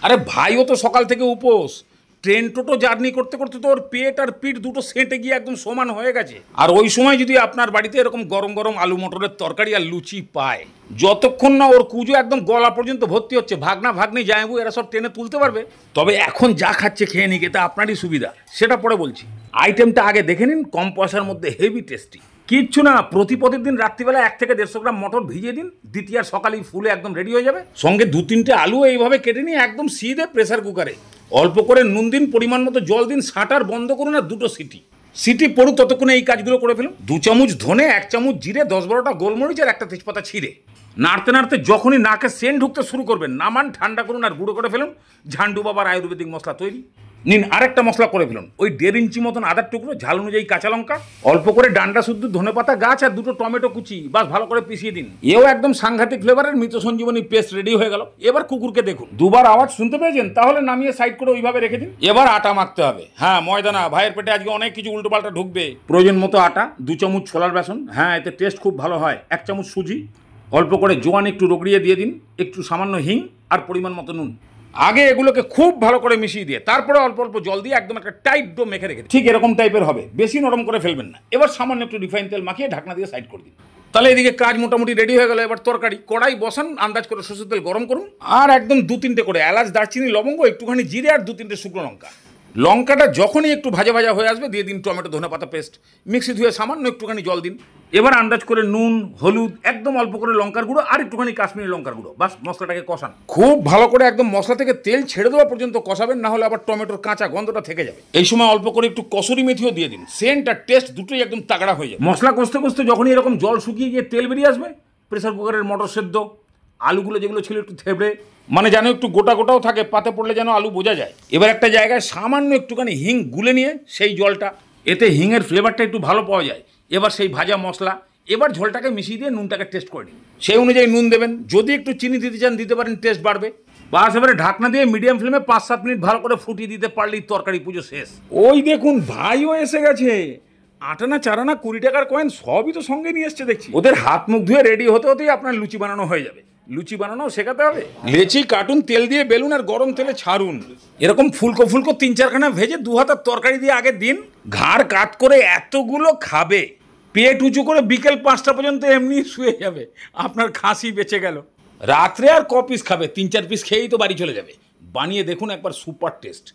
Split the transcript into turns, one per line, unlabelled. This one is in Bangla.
আরে ভাইও তো সকাল থেকে উপোস, ট্রেন টোটো জার্নি করতে করতে তো ওর পেট আর পিঠ দুটো সেঁটে গিয়ে একদম সমান হয়ে গেছে। আর ওই সময় যদি আপনার বাড়িতে এরকম গরম গরম আলু মটরের তরকারি আর লুচি পায়, যতক্ষণ না ওর কুজো একদম গলা পর্যন্ত ভর্তি হচ্ছে, ভাগনা ভাগ্নি জামাইবু এরা সব টেনে তুলতে পারবে। তবে এখন যা খাচ্ছে খেয়ে নিকে, তা আপনারই সুবিধা, সেটা পরে বলছি। আইটেমটা আগে দেখে নিন, কম পয়সার মধ্যে হেভি টেস্টি। কিচ্ছু না, প্রতিপদের দিন রাত্রিবেলা 1 থেকে 150 গ্রাম মটর ভিজিয়ে দিন, দ্বিতীয় সকালেই ফুলে একদম রেডি হয়ে যাবে। সঙ্গে 2-3টে আলু এইভাবে কেটে নিয়ে একদম সিধে প্রেসার কুকারে অল্প করে নুন দিন, পরিমাণ মতো জল দিন, শাটার বন্ধ করুন আর 2টো সিটি পড়ুক, ততক্ষণে এই কাজগুলো করে ফেলুন। 2 চামচ ধনে, 1 চামচ জিরে, 10-12টা গোলমরিচ আর একটা তেজপাতা ছিঁড়ে নাড়তে নাড়তে যখনই নাকে সেন্ট ঢুকতে শুরু করবেন, নামান, ঠান্ডা করুন আর গুঁড়ো করে ফেলুন। ঝান্ডু বাবার আয়ুর্বেদিক মশলা তৈরি। নিন আরেকটা মশলা করে ফেলুন, ওই 1.5 ইঞ্চি মতন আদার টুকরো, ঝাল অনুযায়ী কাঁচা লঙ্কা, অল্প করে ডান্ডা শুদ্ধ ধনেপাতা গাছ আর 2টো টমেটো কুচি, বাস ভালো করে পিষিয়ে দিন। এও একদম সাংঘাতিক ফ্লেভারের মৃত সঞ্জীবনী পেস্ট রেডি হয়ে গেল। এবার কুকুরকে দেখুন, 2বার আওয়াজ শুনতে পেয়েছেন? তাহলে নামিয়ে সাইড করে ওইভাবে রেখে দিন। এবার আটা মাখতে হবে। হ্যাঁ, ময়দা না, ভাইয়ের পেটে আজকে অনেক কিছু উল্টোপাল্টা ঢুকবে। প্রয়োজন মতো আটা, 2 চামচ ছোলার বেসন, হ্যাঁ এতে টেস্ট খুব ভালো হয়, 1 চামচ সুজি, অল্প করে জোয়ান একটু রগড়িয়ে দিয়ে দিন, একটু সামান্য হিং আর পরিমাণ মতো নুন। আগে এগুলোকে খুব ভালো করে মিশিয়ে দিয়ে তারপরে অল্প অল্প জল দিয়ে একদম একটা টাইট ডো মেখে রেখে ঠিক এরকম টাইপের হবে, বেশি নরম করে ফেলবেন না। এবার সামান্য একটু রিফাইন তেল মাখিয়ে ঢাকনা দিয়ে সাইড করে দিন। তাহলে এদিকে কাজ মোটামুটি রেডি হয়ে গেল। এবার তরকারি কড়াই বসান, আন্দাজ করে সরষের তেল গরম করুন আর একদম 2-3টে করে এলাচ, দারচিনি, লবঙ্গ, একটুখানি জিরে আর 2-3টে শুকনো লঙ্কা। লঙ্কাটা যখনই একটু ভাজা ভাজা হয়ে আসবে দিয়ে দিন টমেটো, ধনেপাতা পেস্ট, মিক্সি ধুয়ে সামান্য একটুখানি জল দিন। এবার আন্দাজ করে নুন, হলুদ, একদম অল্প করে লঙ্কার গুঁড়ো আর একটুখানি কাশ্মীরি লঙ্কার গুঁড়ো, বাস মশলাটাকে কষান। খুব ভালো করে একদম মশলা থেকে তেল ছেড়ে দেওয়া পর্যন্ত কষাবেন, না হলে আবার টমেটোর কাঁচা গন্ধটা থেকে যাবে। এই সময় অল্প করে একটু কসুরি মেথিও দিয়ে দিন, সেন্ট আর টেস্ট দুটোই একদম তাগড়া হয়ে যাবে। মশলা কষতে কষতে যখনই এরকম জল শুকিয়ে গিয়ে তেল বেরিয়ে আসবে, প্রেসার কুকারের মটর সেদ্ধ আলুগুলো যেগুলো ছিল একটু থেবড়ে, মানে যেন একটু গোটা গোটাও থাকে, পাতে পড়লে যেন আলু বোঝা যায়। এবার একটা জায়গায় সামান্য একটুখানি হিং গুলে নিয়ে সেই জলটা, এতে হিংয়ের ফ্লেভারটা একটু ভালো পাওয়া যায়। এবার সেই ভাজা মশলা, এবার ঝোলটাকে মিশিয়ে দিয়ে নুনটাকে টেস্ট করে নিন, সেই অনুযায়ী নুন দেবেন। যদি একটু চিনি দিতে চান দিতে পারেন, টেস্ট বাড়বে। বাস এবারে ঢাকনা দিয়ে মিডিয়াম ফ্লেমে 5-7 মিনিট ভালো করে ফুটিয়ে দিতে পারলেই তরকারি পুজো শেষ। ওই দেখুন ভাইও এসে গেছে, আটানা চারানা 20 টাকার কয়েন সবই তো সঙ্গে নিয়ে এসছে দেখছি। ওদের হাত মুখ ধুয়ে রেডি হতে হতেই আপনার লুচি বানানো হয়ে যাবে। লুচি বানানো শেখাতে হবে। লেচি কাটুন, তেল দিয়ে বেলুন আর গরম তেলে ছাড়ুন। এরকম ফুলকো ফুলকো 3-4খানা ভেজে 2 হাতের তরকারি দিয়ে আগে দিন। ঘাড় কাত করে এতগুলো খাবে, পেট উঁচু করে বিকেল 5টা পর্যন্ত এমনি শুয়ে যাবে, আপনার খাসি বেঁচে গেল। রাত্রে আর ক পিস খাবে? 3-4 পিস খেয়েই তো বাড়ি চলে যাবে। বানিয়ে দেখুন একবার, সুপার টেস্ট।